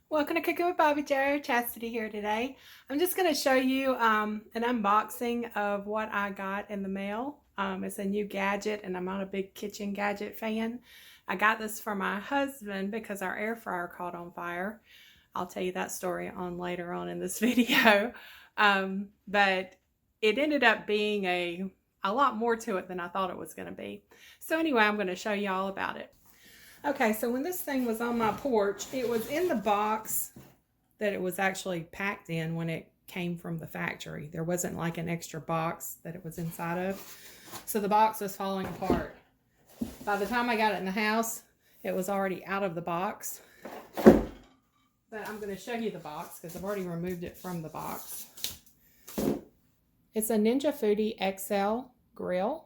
Welcome to Cooking with Bobby Joe. Chastity here today. I'm just going to show you an unboxing of what I got in the mail. It's a new gadget, and I'm not a big kitchen gadget fan. I got this for my husband because our air fryer caught on fire. I'll tell you that story on later on in this video. But it ended up being a lot more to it than I thought it was going to be. So anyway, I'm going to show you all about it. Okay, so when this thing was on my porch, it was in the box that it was actually packed in when it came from the factory. There wasn't like an extra box that it was inside of. So the box was falling apart. By the time I got it in the house, it was already out of the box. But I'm going to show you the box because I've already removed it from the box. It's a Ninja Foodi XL grill.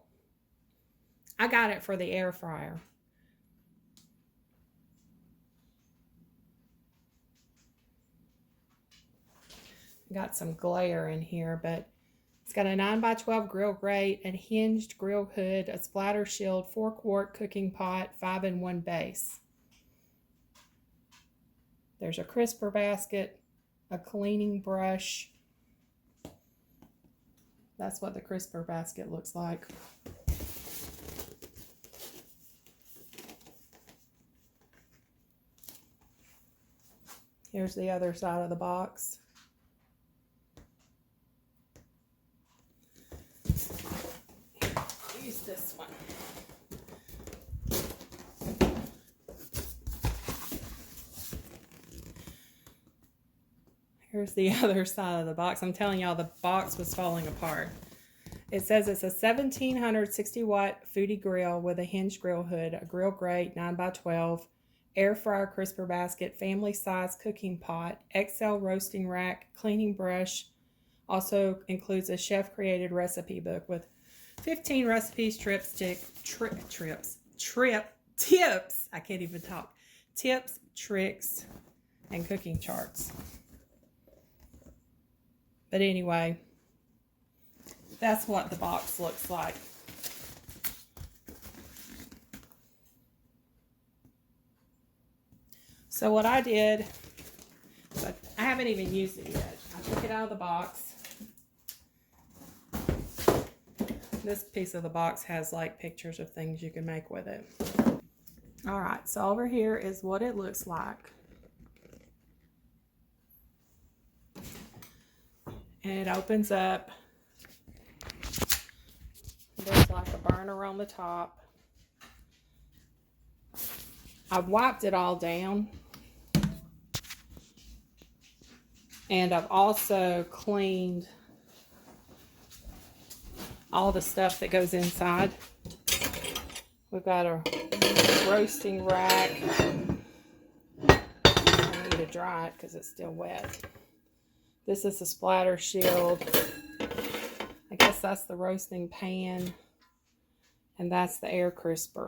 I got it for the air fryer. Got some glare in here, but it's got a 9x12 grill grate, a hinged grill hood, a splatter shield, 4-quart cooking pot, 5-in-1 base. There's a crisper basket, a cleaning brush. That's what the crisper basket looks like. Here's the other side of the box. Use this one. Here's the other side of the box. I'm telling y'all, the box was falling apart. It says it's a 1760 watt Foodi grill with a hinged grill hood, a grill grate, 9x12, air fryer crisper basket, family size cooking pot, XL roasting rack, cleaning brush. Also includes a chef created recipe book with 15 recipes, tips, I can't even talk. Tips, tricks, and cooking charts. But anyway, that's what the box looks like. So what I did, but I haven't even used it yet. I took it out of the box. This piece of the box has like pictures of things you can make with it. All right, so over here is what it looks like. And it opens up. There's like a burner on the top. I've wiped it all down. And I've also cleaned all the stuff that goes inside. We've got a roasting rack. I need to dry it because it's still wet. This is the splatter shield. I guess that's the roasting pan. And that's the air crisper.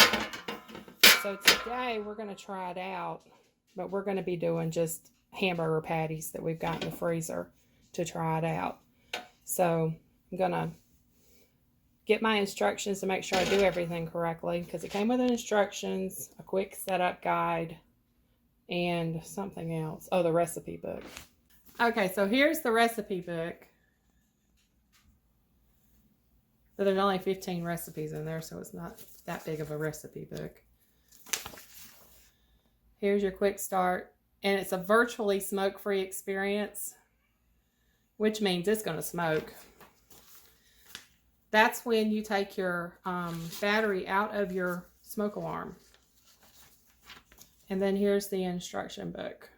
So today we're going to try it out. But we're going to be doing just hamburger patties that we've got in the freezer to try it out. So I'm going to get my instructions to make sure I do everything correctly, because it came with instructions, a quick setup guide, and something else. Oh, the recipe book. Okay, so here's the recipe book. But there's only 15 recipes in there, so it's not that big of a recipe book. Here's your quick start. And it's a virtually smoke-free experience, which means it's going to smoke. That's when you take your battery out of your smoke alarm. And then here's the instruction book,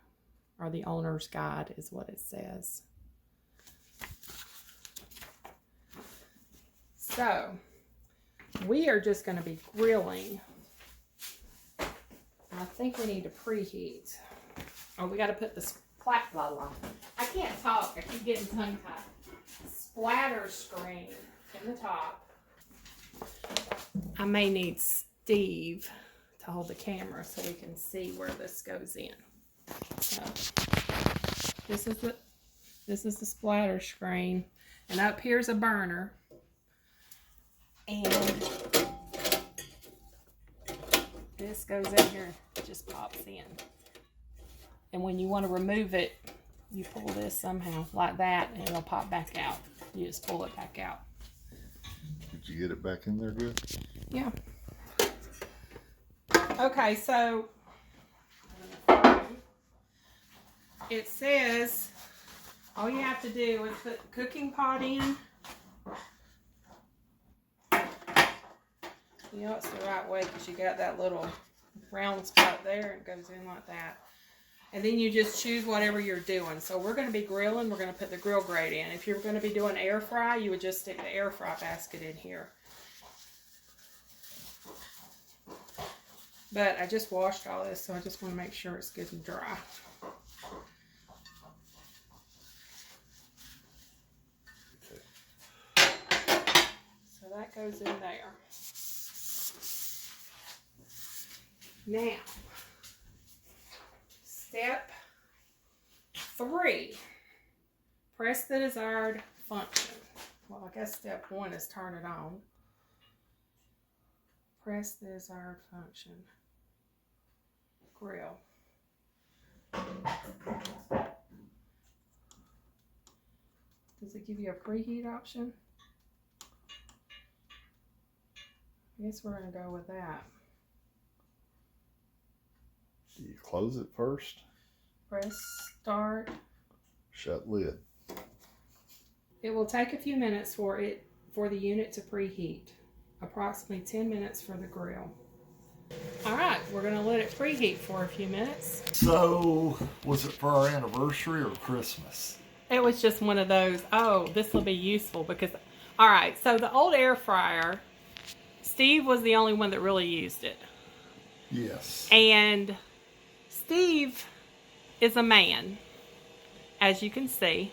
or the owner's guide is what it says. So, we are just going to be grilling. I think we need to preheat. Oh, we got to put this blah, blah. I can't talk. I keep getting tongue-tied. Splatter screen in the top. I may need Steve to hold the camera so we can see where this goes in. So, this is the splatter screen, and up here's a burner, and this goes in here, just pops in. And when you want to remove it, you pull this somehow like that and it'll pop back out. You just pull it back out. Did you get it back in there good? Yeah. Okay, so it says all you have to do is put the cooking pot in. You know it's the right way because you got that little round spot there. It goes in like that. And then you just choose whatever you're doing. So we're going to be grilling. We're going to put the grill grate in. If you're going to be doing air fry, you would just stick the air fry basket in here. But I just washed all this, so I just want to make sure it's good and dry. So that goes in there. Now, step 3, press the desired function. Well, I guess step 1 is turn it on. Press the desired function. Grill. Does it give you a preheat option? I guess we're going to go with that. Do you close it first? Press start. Shut lid. It will take a few minutes for the unit to preheat. Approximately 10 minutes for the grill. Alright, we're going to let it preheat for a few minutes. So, was it for our anniversary or Christmas? It was just one of those, oh, this will be useful because, alright, so the old air fryer, Steve was the only one that really used it. Yes. And Steve is a man, as you can see.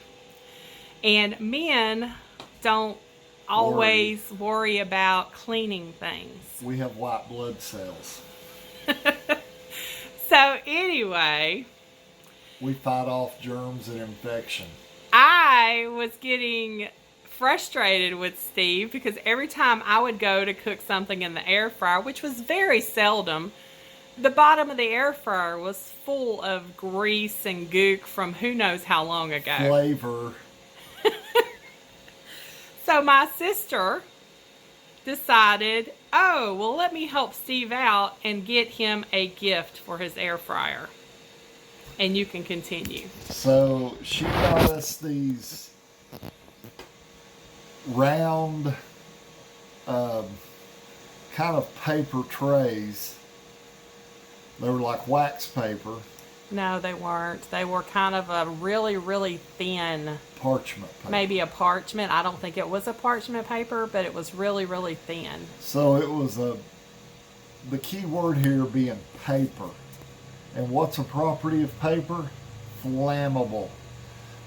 And men don't always worry about cleaning things. We have white blood cells. So anyway, we fight off germs and infection. I was getting frustrated with Steve because every time I would go to cook something in the air fryer, which was very seldom, the bottom of the air fryer was full of grease and gook from who knows how long ago. Flavor. So my sister decided, oh, well, let me help Steve out and get him a gift for his air fryer. And you can continue. So she got us these round kind of paper trays. They were like wax paper. No, they weren't. They were kind of a really, really thin parchment paper. Maybe a parchment. I don't think it was a parchment paper, but it was really, really thin. So it was the key word here being paper. And what's a property of paper? Flammable.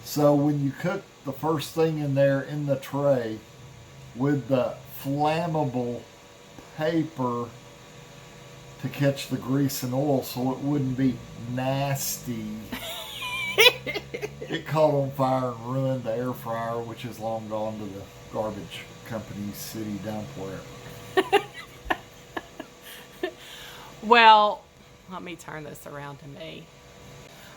So when you cook the first thing in there in the tray with the flammable paper to catch the grease and oil so it wouldn't be nasty. It caught on fire and ruined the air fryer, which is long gone to the garbage company, city dump, wherever. Well, let me turn this around to me.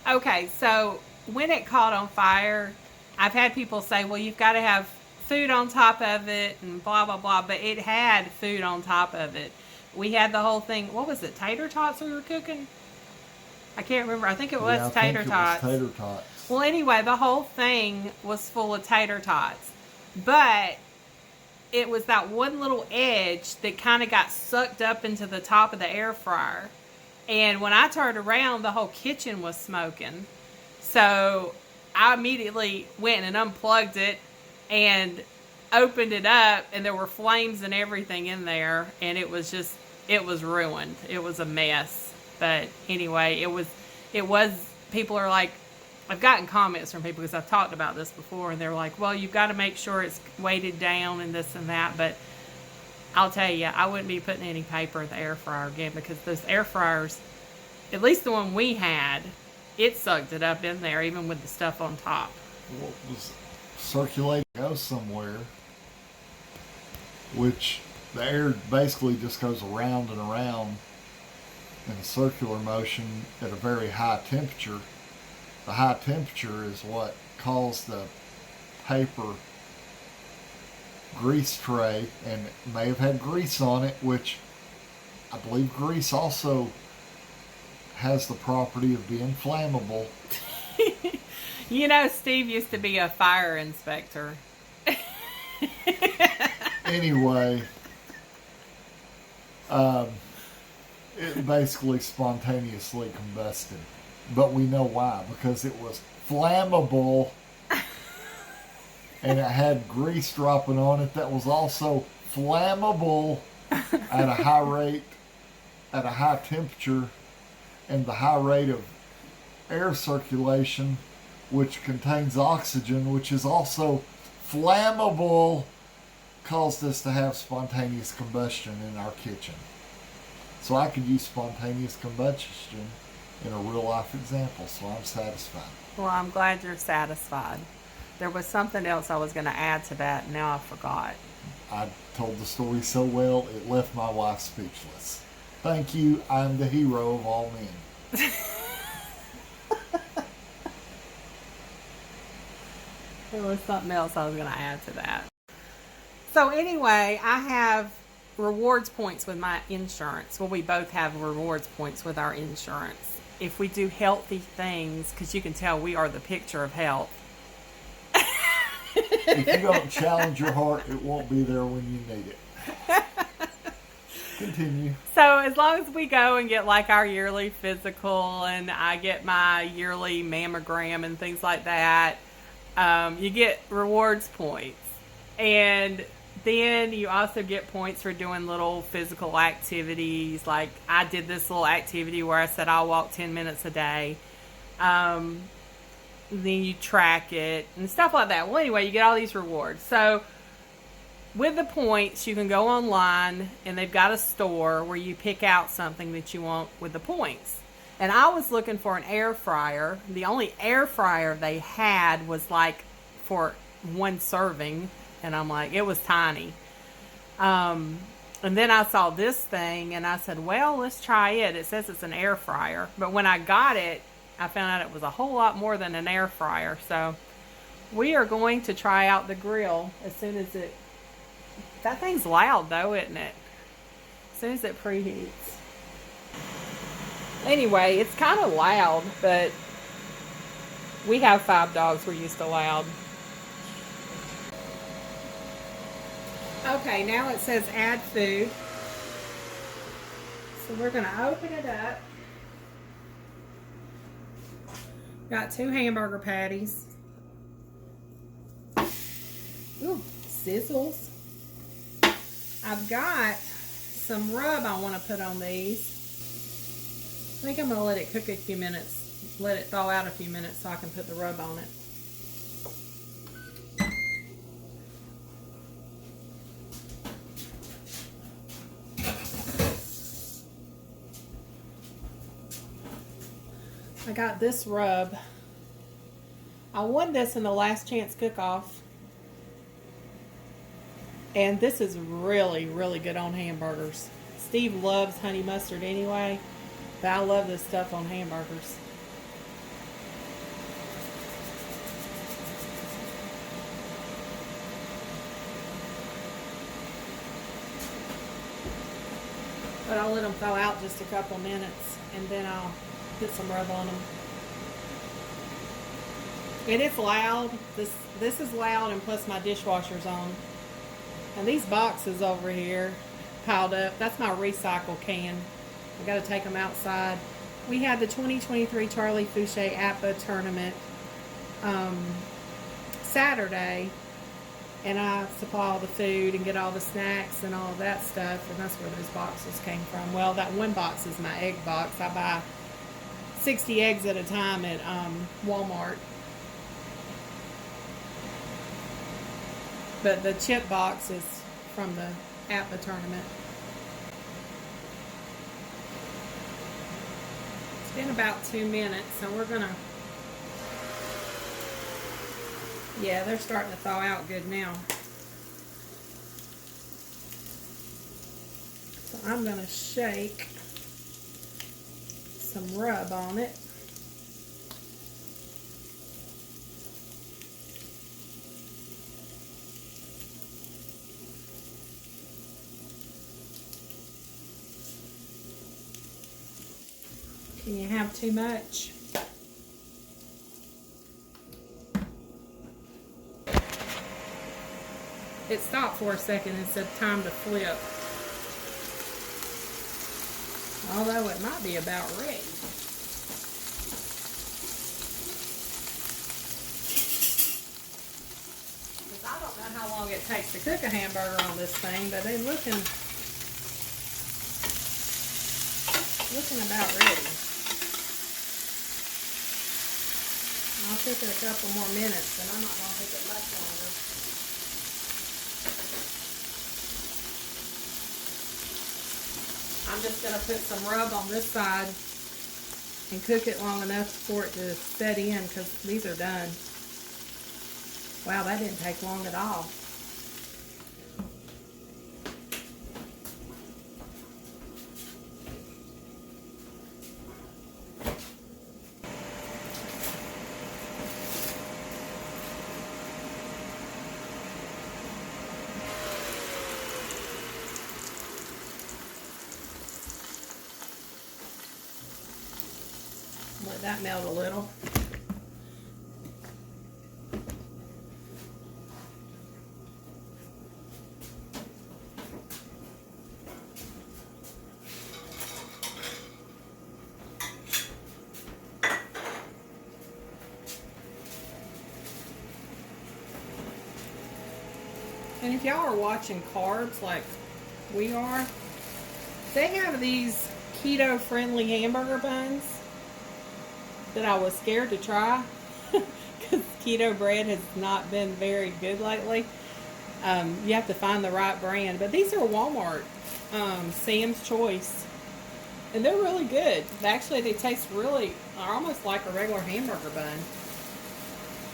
Okay, so when it caught on fire, I've had people say, well, you've got to have food on top of it and blah, blah, blah, but it had food on top of it. We had the whole thing. What was it? Tater tots we were cooking? I can't remember. I think it was tater tots. Tater tots. Well, anyway, the whole thing was full of tater tots. But it was that one little edge that kind of got sucked up into the top of the air fryer. And when I turned around, the whole kitchen was smoking. So I immediately went and unplugged it and opened it up, and there were flames and everything in there, and it was ruined. It was a mess. But anyway, it was people are like, I've gotten comments from people because I've talked about this before, and they're like, well, you've got to make sure it's weighted down and this and that. But I'll tell you, I wouldn't be putting any paper in the air fryer again, because those air fryers, at least the one we had, it sucked it up in there even with the stuff on top. What was circulating goes somewhere, which the air basically just goes around and around in a circular motion at a very high temperature, The high temperature is what caused the paper grease tray, and it may have had grease on it, which I believe grease also has the property of being flammable. You know, Steve used to be a fire inspector. Anyway, it basically spontaneously combusted. But we know why, because it was flammable and it had grease dropping on it that was also flammable at a high rate, at a high temperature, and the high rate of air circulation, which contains oxygen, which is also flammable, caused us to have spontaneous combustion in our kitchen. So I could use spontaneous combustion in a real life example, so I'm satisfied. Well, I'm glad you're satisfied. There was something else I was going to add to that, and now I forgot. I told the story so well, it left my wife speechless. Thank you, I'm the hero of all men. There was something else I was going to add to that. So anyway, I have rewards points with my insurance. Well, we both have rewards points with our insurance. If we do healthy things, because you can tell we are the picture of health. If you don't challenge your heart, it won't be there when you need it. Continue. So as long as we go and get like our yearly physical, and I get my yearly mammogram and things like that, you get rewards points. And then you also get points for doing little physical activities. Like I did this little activity where I said I'll walk 10 minutes a day. Then you track it and stuff like that. Well, anyway, you get all these rewards. So with the points, you can go online and they've got a store where you pick out something that you want with the points. And I was looking for an air fryer. The only air fryer they had was like for one serving. And I'm like, it was tiny. And then I saw this thing and I said, well, let's try it. It says it's an air fryer. But when I got it, I found out it was a whole lot more than an air fryer. So we are going to try out the grill as soon as it... That thing's loud though, isn't it? As soon as it preheats. Anyway, it's kind of loud, but we have 5 dogs. We're used to loud. Okay, now it says add food. So we're going to open it up. Got 2 hamburger patties. Ooh, sizzles. I've got some rub I want to put on these. I think I'm going to let it cook a few minutes. Let it thaw out a few minutes so I can put the rub on it. I got this rub. I won this in the Last Chance Cook-Off. And this is really, really good on hamburgers. Steve loves honey mustard anyway, but I love this stuff on hamburgers. But I'll let them thaw out just a couple minutes, and then I'll put some rub on them. And it's loud. This is loud, and plus my dishwasher's on. And these boxes over here piled up, that's my recycle can. I got to take them outside. We had the 2023 Charlie Fouché APA tournament Saturday, and I supply all the food and get all the snacks and all of that stuff, and that's where those boxes came from. Well, that one box is my egg box. I buy 60 eggs at a time at Walmart. But the chip box is from the APA tournament. It's been about 2 minutes, so we're gonna... Yeah, they're starting to thaw out good now. So I'm gonna shake some rub on it. Can you have too much? It stopped for a second and said time to flip. Although it might be about ready. Because I don't know how long it takes to cook a hamburger on this thing, but they're looking about ready. I'll cook it a couple more minutes, and I'm not going to cook it much longer. I'm just going to put some rub on this side and cook it long enough for it to set in, because these are done. Wow, that didn't take long at all. Let that melt a little. And if y'all are watching carbs like we are, they have these keto-friendly hamburger buns that I was scared to try because keto bread has not been very good lately. You have to find the right brand, but these are Walmart, Sam's Choice, and they're really good. Actually, they taste really almost like a regular hamburger bun.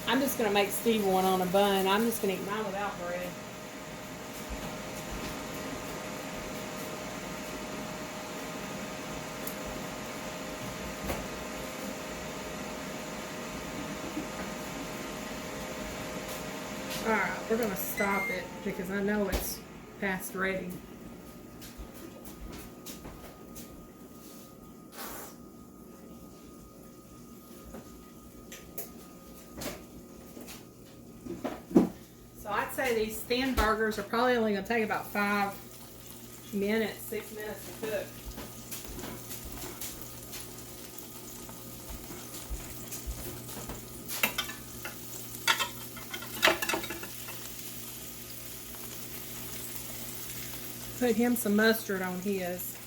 I'm just going to make Steve one on a bun. I'm just going to eat mine without bread. Alright, we're going to stop it because I know it's past ready. So I'd say these thin burgers are probably only going to take about 5 minutes, 6 minutes to cook. Put him some mustard on his.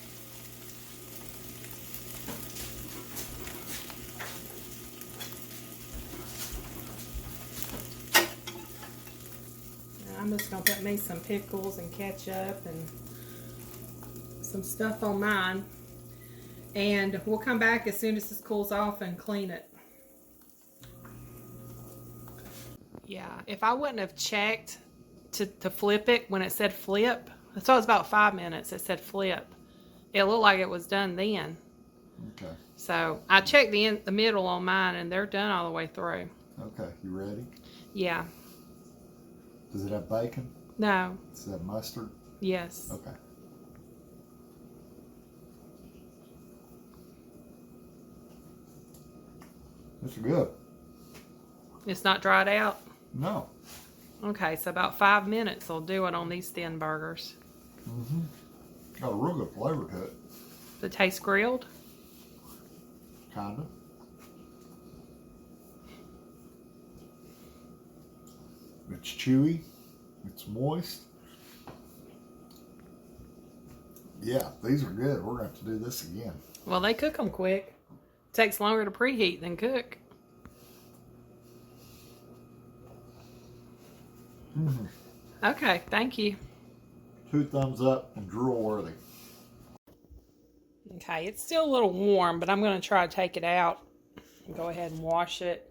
Now I'm just going to put me some pickles and ketchup and some stuff on mine. And we'll come back as soon as this cools off and clean it. Yeah, if I wouldn't have checked to flip it when it said flip, so it was about 5 minutes. It said flip. It looked like it was done then. Okay. So I checked the middle on mine, and they're done all the way through. Okay, you ready? Yeah. Does it have bacon? No. Does it have mustard? Yes. Okay. It's good. It's not dried out? No. Okay, so about 5 minutes will do it on these thin burgers. Mm-hmm. Got a real good flavor to it. Does it taste grilled? Kinda. It's chewy. It's moist. Yeah, these are good. We're going to have to do this again. Well, they cook them quick. Takes longer to preheat than cook. Mm-hmm. Okay, thank you. 2 thumbs up and drool worthy. Okay, it's still a little warm, but I'm going to try to take it out and go ahead and wash it.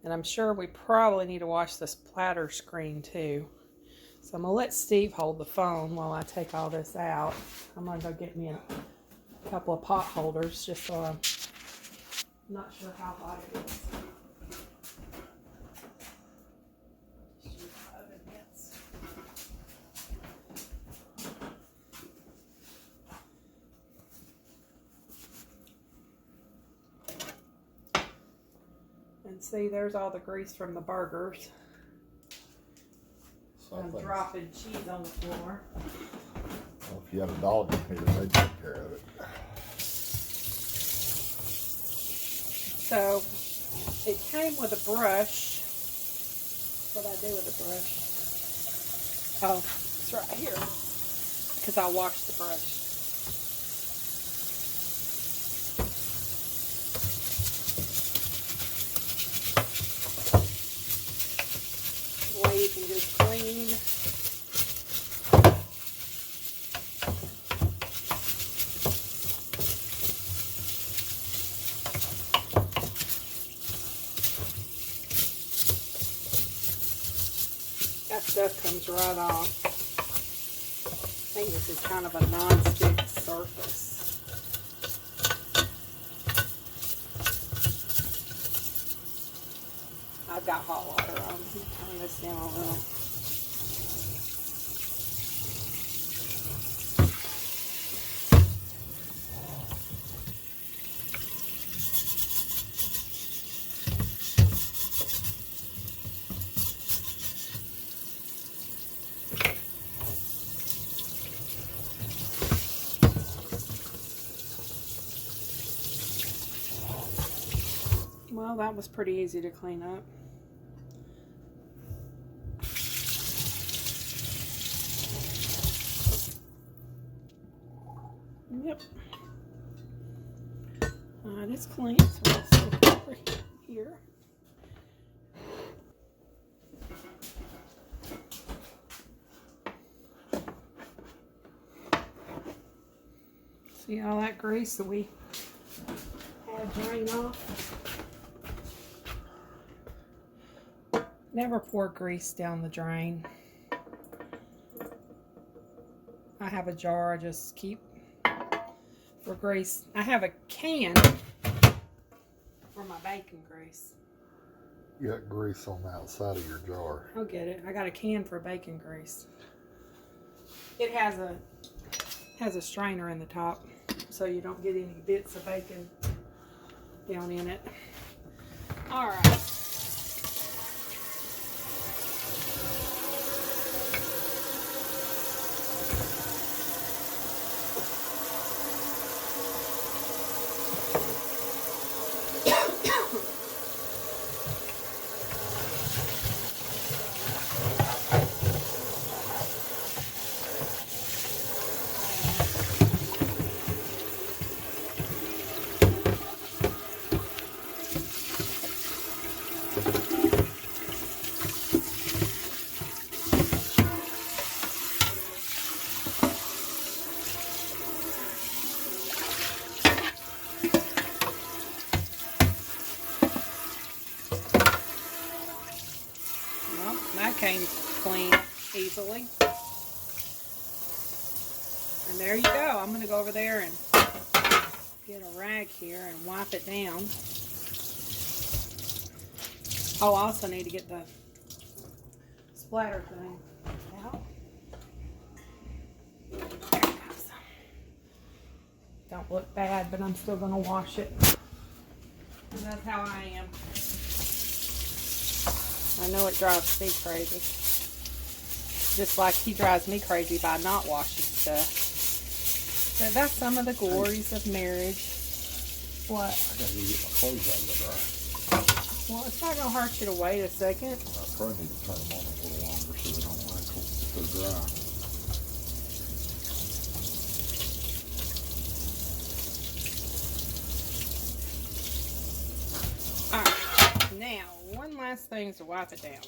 And I'm sure we probably need to wash this platter screen too. So I'm going to let Steve hold the phone while I take all this out. I'm going to go get me a couple of pot holders just so I'm not sure how hot it is. And see, there's all the grease from the burgers. I'm dropping cheese on the floor. Well, if you had a dog in here, they'd take care of it. So, it came with a brush. What do I do with the brush? Oh, it's right here. Because I washed the brush. The way you can just clean. That stuff comes right off. I think this is kind of a non-stick surface. I've got hot water on. Turn this down a little. Well, that was pretty easy to clean up. Yep. It's clean, so I'll stick it over here. See all that grease that we had drained off? Never pour grease down the drain. I have a jar I just keep for grease. I have a can for my bacon grease. You got grease on the outside of your jar. I'll get it. I got a can for bacon grease. It has a strainer in the top, so you don't get any bits of bacon down in it. All right. That came clean easily. And there you go. I'm going to go over there and get a rag here and wipe it down. Oh, I also need to get the splatter thing out. There it goes. Don't look bad, but I'm still going to wash it. And that's how I am. I know it drives Steve crazy. Just like he drives me crazy by not washing stuff. But that's some of the glories of marriage. What? I gotta go get my clothes out of the dryer. Well, it's not going to hurt you to wait a second. I probably need to turn them on a little longer so they don't wrinkle if they're dry. Alright, now, one last thing is to wipe it down.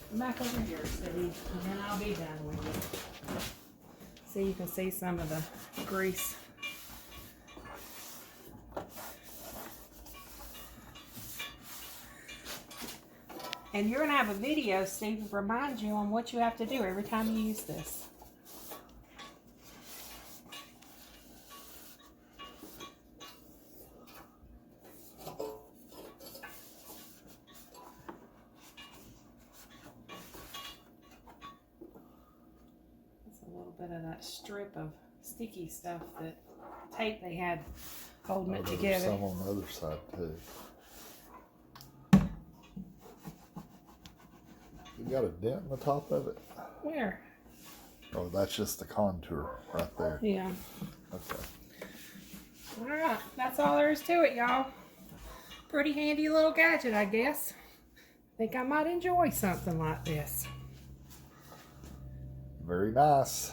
Come back over here, Steve, and then I'll be done with you. See, you can see some of the grease. And you're going to have a video, Steve, to remind you on what you have to do every time you use this. Bit of that strip of sticky stuff, that tape they had holding it together. Some on the other side too. You got a dent in the top of it? Where? Oh, that's just the contour right there. Yeah. Okay. All right, that's all there is to it, y'all. Pretty handy little gadget, I guess. Think I might enjoy something like this. Very nice.